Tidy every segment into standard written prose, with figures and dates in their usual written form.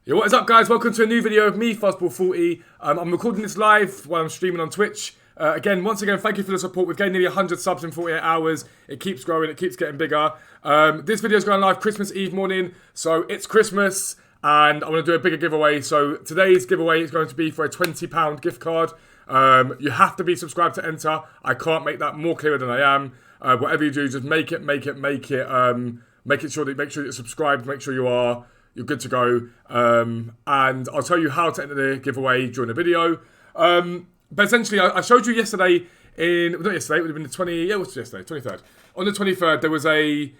Yo, what is up, guys? Welcome to a new video of me, Fuzzball40. I'm recording this live while I'm streaming on Twitch. Once again, thank you for the support. We've gained nearly 100 subs in 48 hours. It keeps growing, it keeps getting bigger. This video is going live Christmas Eve morning, so it's Christmas, and I want to do a bigger giveaway. So today's giveaway is going to be for a £20 gift card. You have to be subscribed to enter. I can't make that more clearer than I am. Whatever you do, just make it. Make sure that you're subscribed. Make sure you're good to go. And I'll tell you how to enter the giveaway during the video. But essentially, I showed you yesterday not yesterday, it would have been the 23rd. On the 23rd, there was a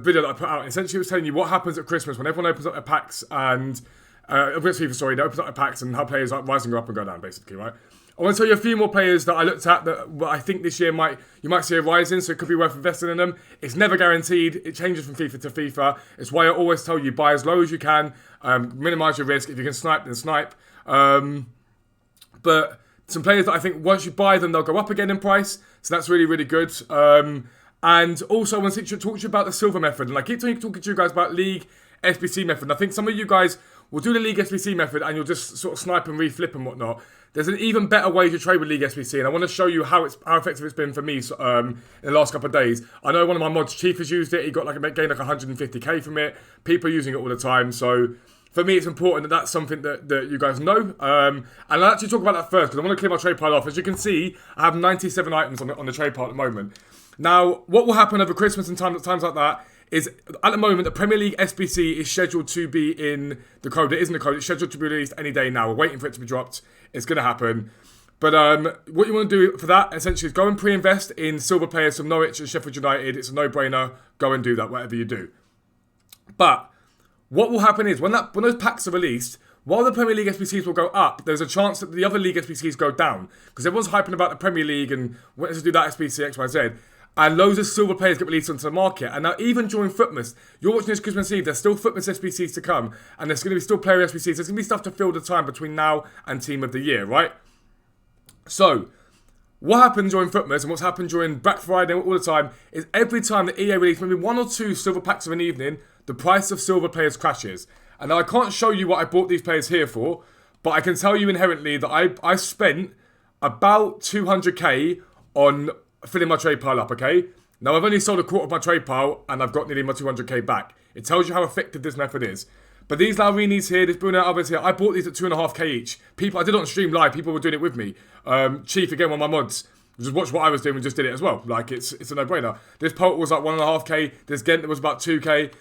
video that I put out. Essentially, it was telling you what happens at Christmas when everyone opens up their packs and, they open up their packs and how players like rise and go up and go down, basically, right? I want to tell you a few more players that I looked at that I think this year you might see a rise in, so it could be worth investing in them. It's never guaranteed. It changes from FIFA to FIFA. It's why I always tell you, buy as low as you can, minimise your risk. If you can snipe, then snipe. But some players that I think once you buy them, they'll go up again in price. So that's really, really good. And also I want to talk to you about the silver method. And I keep talking to you guys about League SBC method. And I think some of you guys will do the League SBC method and you'll just sort of snipe and reflip and whatnot. There's an even better way to trade with League SBC, and I want to show you how effective it's been for me in the last couple of days. I know one of my mods, Chief, has used it. He gained like 150k from it. People are using it all the time, so for me it's important that that's something that you guys know. And I'll actually talk about that first, because I want to clear my trade pile off. As you can see, I have 97 items on the trade pile at the moment. Now, what will happen over Christmas and times like that is, at the moment, the Premier League SBC is scheduled to be in the code. It isn't the code. It's scheduled to be released any day now. We're waiting for it to be dropped. It's going to happen. But what you want to do for that, essentially, is go and pre-invest in silver players from Norwich and Sheffield United. It's a no-brainer. Go and do that, whatever you do. But what will happen is, when those packs are released, while the Premier League SBCs will go up, there's a chance that the other League SBCs go down. Because everyone's hyping about the Premier League and wanting to do that SBC X, Y, Z. And loads of silver players get released onto the market. And now even during FUZZMAS, you're watching this Christmas Eve, there's still FUZZMAS SBCs to come. And there's going to be still player SBCs. There's going to be stuff to fill the time between now and Team of the Year, right? So, what happens during FUZZMAS and what's happened during Black Friday all the time is every time that EA release maybe one or two silver packs of an evening, the price of silver players crashes. And now I can't show you what I bought these players here for, but I can tell you inherently that I spent about 200k on filling my trade pile up, okay? Now, I've only sold a quarter of my trade pile, and I've got nearly my 200k back. It tells you how effective this method is. But these Laurinis here, this Bruno Alves here, I bought these at 2.5k each. I did it on stream live, people were doing it with me. Chief, again, one of my mods, just watched what I was doing and just did it as well. Like, it's a no-brainer. This Polt was like 1.5k, this Gent was about 2k.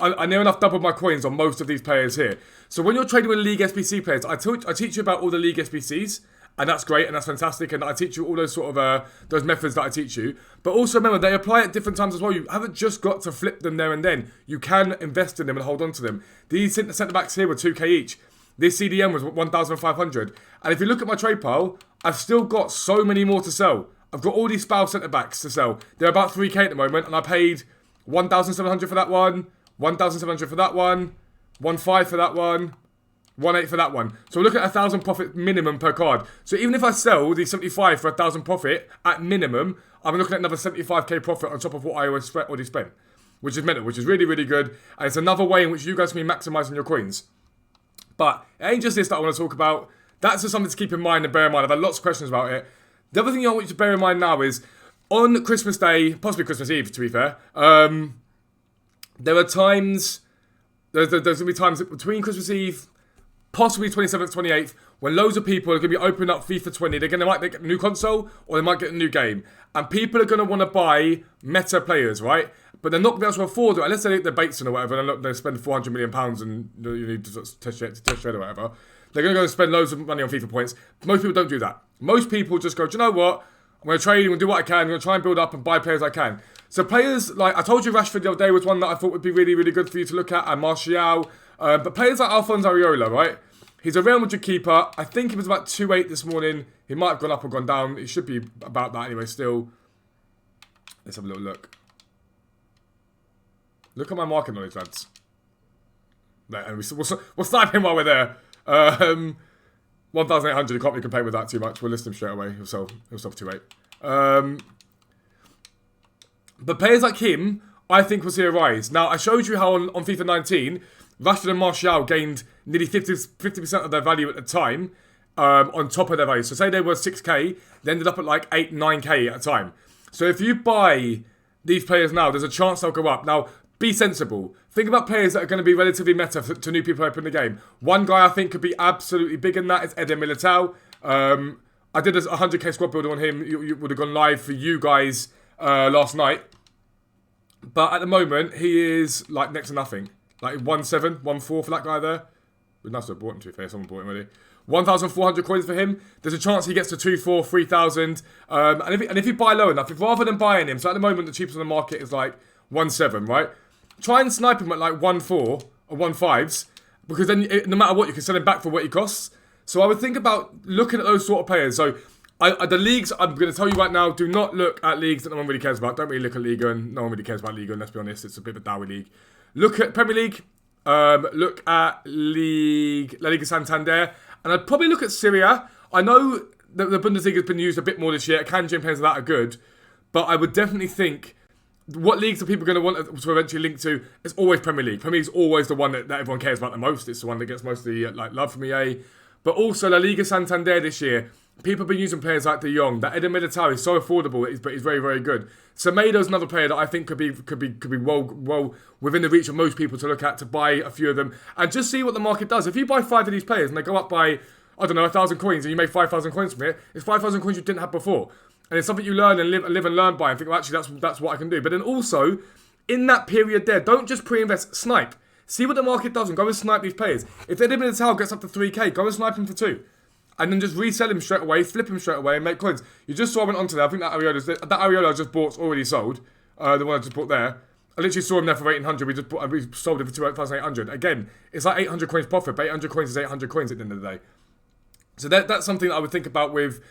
I near enough doubled my coins on most of these players here. So when you're trading with League SBC players, I teach you about all the League SBCs, and that's great, and that's fantastic, and I teach you all those sort of, those methods that I teach you. But also remember, they apply at different times as well. You haven't just got to flip them there and then. You can invest in them and hold on to them. These centre-backs here were 2k each. This CDM was 1,500. And if you look at my trade pile, I've still got so many more to sell. I've got all these spouse centre-backs to sell. They're about 3k at the moment, and I paid 1,700 for that one, 1,700 for that one, 1,500 for that one, 1,800 for that one. So we're looking at 1,000 profit minimum per card. So even if I sell these 75 for 1,000 profit at minimum, I'm looking at another 75k profit on top of what I already spent, which is mental, which is really, really good. And it's another way in which you guys can be maximising your coins. But it ain't just this that I want to talk about. That's just something to keep in mind and bear in mind. I've had lots of questions about it. The other thing I want you to bear in mind now is, on Christmas Day, possibly Christmas Eve to be fair, there are times, there's going to be times between Christmas Eve, possibly 27th, 28th, when loads of people are going to be opening up FIFA 20. They might get a new console, or they might get a new game. And people are going to want to buy meta players, right? But they're not going to be able to afford it, unless they're Bateson or whatever, and they're not going to spend £400 million and you need to sort of test trade or whatever. They're going to go and spend loads of money on FIFA points. Most people don't do that. Most people just go, do you know what? I'm going to trade, I'm going to do what I can, I'm going to try and build up and buy players I can. So players, like I told you, Rashford the other day was one that I thought would be really, really good for you to look at, and Martial. But players like Alphonse Areola, right? He's a Real Madrid keeper. I think he was about 2.8 this morning. He might have gone up or gone down. It should be about that anyway still. Let's have a little look. Look at my market knowledge, lads. And we'll snipe him while we're there. 1,800, you can't be compared with that too much. We'll list him straight away. He'll sell for 2.8. But players like him, I think, will see a rise. Now, I showed you how on FIFA 19, Rashford and Martial gained nearly 50% of their value at the time on top of their value. So say they were 6k, they ended up at like 8, 9k at a time. So if you buy these players now, there's a chance they'll go up. Now, be sensible. Think about players that are going to be relatively meta to new people opening the game. One guy I think could be absolutely big in that is Eder Militao. I did a 100k squad builder on him. You would have gone live for you guys last night. But at the moment, he is like next to nothing. Like 1.7, 1.4 for that guy there. It was nice to have bought him, to be fair. Someone bought him already. 1,400 coins for him. There's a chance he gets to 2,400, 3,000. And if you buy low enough, if rather than buying him, so at the moment the cheapest on the market is like 1.7, right? Try and snipe him at like 1.4 or 1.5s, because then no matter what, you can sell him back for what he costs. So I would think about looking at those sort of players. So the leagues, I'm going to tell you right now, do not look at leagues that no one really cares about. Don't really look at Liga, and no one really cares about Liga, and let's be honest, it's a bit of a dowy league. Look at Premier League, look at La Liga Santander, and I'd probably look at Syria. I know that the Bundesliga has been used a bit more this year. Kanji and players like that are good, but I would definitely think, what leagues are people going to want to eventually link to? It's always Premier League. Premier League is always the one that everyone cares about the most. It's the one that gets most of the love from EA. But also La Liga Santander this year, people have been using players like De Jong. That Eder Militao is so affordable, but he's very, very good. Semedo's another player that I think could be well within the reach of most people to look at, to buy a few of them and just see what the market does. If you buy 5 of these players and they go up by, I don't know, 1,000 coins, and you make 5,000 coins from it, it's 5,000 coins you didn't have before. And it's something you learn and live and learn by, and think, well, actually, that's what I can do. But then also, in that period there, don't just pre-invest, snipe. See what the market does and go and snipe these players. If Eder Militao gets up to 3k, go and snipe him for 2. And then just resell him straight away, flip him straight away, and make coins. You just saw I went onto there. I think that Areola I just bought already sold. The one I just bought there. I literally saw him there for 1,800. We sold it for 2,800. Again, it's like 800 coins profit, but 800 coins is 800 coins at the end of the day. So that's something that I would think about with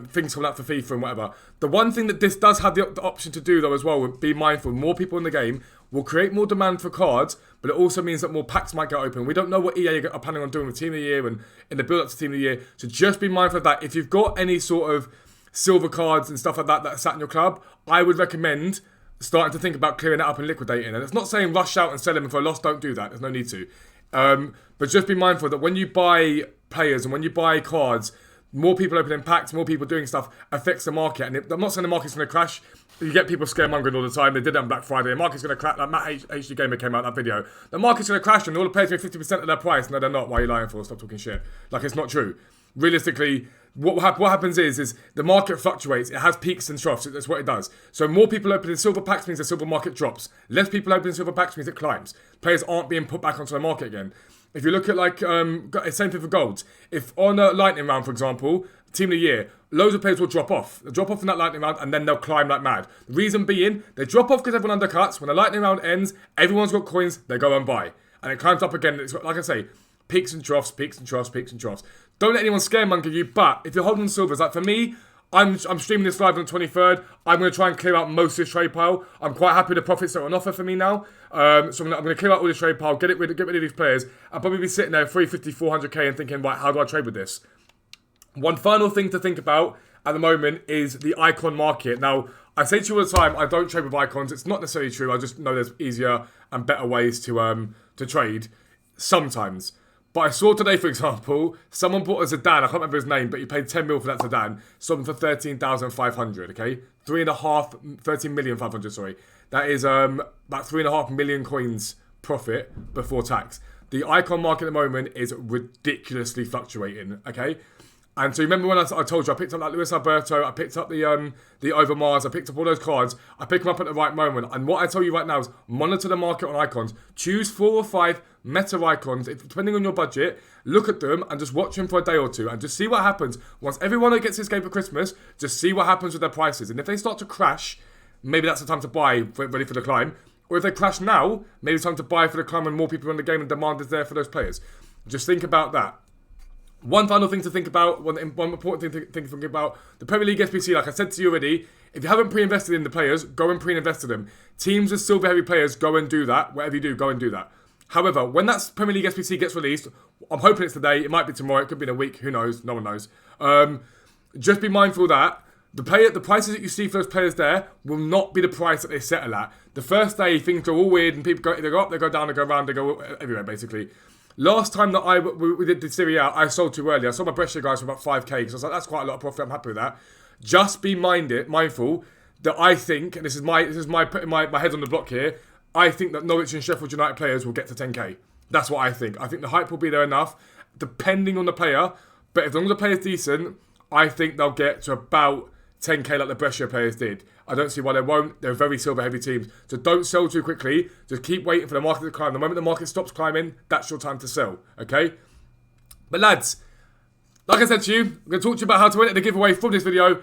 things coming out for FIFA and whatever. The one thing that this does have the option to do, though, as well, be mindful, more people in the game will create more demand for cards, but it also means that more packs might get open. We don't know what EA are planning on doing with Team of the Year and in the build-up to Team of the Year, so just be mindful of that. If you've got any sort of silver cards and stuff like that are sat in your club, I would recommend starting to think about clearing it up and liquidating. And it's not saying rush out and sell them for a loss. Don't do that. There's no need to. But just be mindful that when you buy players and when you buy cards, more people opening packs, more people doing stuff affects the market. And I'm not saying the market's going to crash. You get people scaremongering all the time. They did that on Black Friday. The market's going to crash. Like Matt HD Gamer came out in that video. The market's going to crash and all the players get 50% of their price. No, they're not. Why are you lying for? Stop talking shit. Like, it's not true. Realistically, what happens is the market fluctuates. It has peaks and troughs. That's what it does. So more people opening silver packs means the silver market drops. Less people opening silver packs means it climbs. Players aren't being put back onto the market again. If you look at like, same thing for golds. If on a lightning round, for example, Team of the Year, loads of players will drop off. They'll drop off in that lightning round and then they'll climb like mad. The reason being, they drop off because everyone undercuts. When the lightning round ends, everyone's got coins, they go and buy. And it climbs up again. It's like I say, peaks and troughs, peaks and troughs, peaks and troughs. Don't let anyone scaremonger you, but if you're holding silvers, like for me, I'm streaming this live on the 23rd. I'm going to try and clear out most of this trade pile. I'm quite happy with the profits that are on offer for me now. So I'm going to clear out all this trade pile, get rid of these players. I'll probably be sitting there 350, 400k and thinking, right, how do I trade with this? One final thing to think about at the moment is the icon market. Now, I say to you all the time, I don't trade with icons. It's not necessarily true. I just know there's easier and better ways to trade sometimes. But I saw today, for example, someone bought a Zidane. I can't remember his name, but he paid 10 mil for that Zidane. Sold him for 13,500, okay? 13,500, sorry. That is about 3.5 million coins profit before tax. The icon market at the moment is ridiculously fluctuating, okay? And so remember when I told you, I picked up that Luis Alberto, I picked up the OTW'S, I picked up all those cards. I pick them up at the right moment. And what I tell you right now is monitor the market on icons. Choose 4 or 5 meta icons, depending on your budget. Look at them and just watch them for a day or two and just see what happens. Once everyone gets this game for Christmas, just see what happens with their prices. And if they start to crash, maybe that's the time to buy, ready for the climb. Or if they crash now, maybe it's time to buy for the climb when more people are in the game and demand is there for those players. Just think about that. One final thing to think about, one important thing to think about, the Premier League SBC, like I said to you already, if you haven't pre-invested in the players, go and pre-invest in them. Teams with silver heavy players, go and do that. Whatever you do, go and do that. However, when that Premier League SBC gets released, I'm hoping it's today, it might be tomorrow, it could be in a week, who knows, no one knows. Just be mindful that the prices that you see for those players there will not be the price that they settle at. The first day, things go all weird and people they go up, they go down, they go around, they go everywhere, basically. Last time that we did the Serie A, I sold too early. I sold my Brescia guys for about 5k, because I was like, that's quite a lot of profit, I'm happy with that. Just be mindful that I think, and this is my putting my head on the block here, I think that Norwich and Sheffield United players will get to 10k. That's what I think. I think the hype will be there enough, depending on the player. But if as long as the player's decent, I think they'll get to about 10k like the Brescia players did. I don't see why they won't. They're very silver heavy teams. So don't sell too quickly. Just keep waiting for the market to climb. The moment the market stops climbing, that's your time to sell. Okay? But lads, like I said to you, I'm going to talk to you about how to enter the giveaway from this video.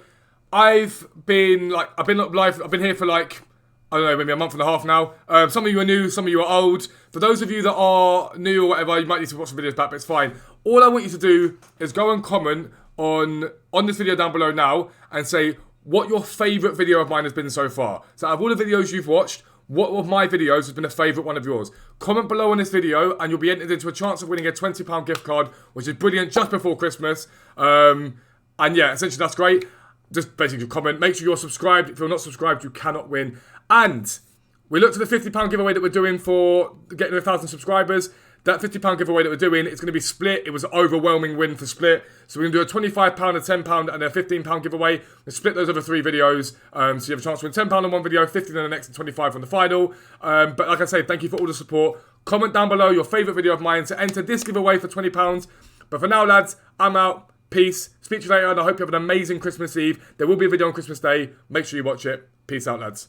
I've been live. I've been here for like, I don't know, maybe a month and a half now. Some of you are new, some of you are old. For those of you that are new or whatever, you might need to watch the videos back, but it's fine. All I want you to do is go and comment on this video down below now and say what your favourite video of mine has been so far. So out of all the videos you've watched, what of my videos has been a favourite one of yours? Comment below on this video and you'll be entered into a chance of winning a £20 gift card, which is brilliant, just before Christmas. And yeah, essentially that's great. Just basically comment. Make sure you're subscribed. If you're not subscribed, you cannot win. And we looked at the £50 giveaway that we're doing for getting 1,000 subscribers. That £50 giveaway that we're doing, it's going to be split. It was an overwhelming win for split. So we're going to do a £25, a £10 and a £15 giveaway. We'll split those over 3 videos. So you have a chance to win £10 on one video, 15 on the next, and 25 on the final. But like I say, thank you for all the support. Comment down below your favourite video of mine to enter this giveaway for £20. But for now, lads, I'm out. Peace. Speak to you later, and I hope you have an amazing Christmas Eve. There will be a video on Christmas Day. Make sure you watch it. Peace out, lads.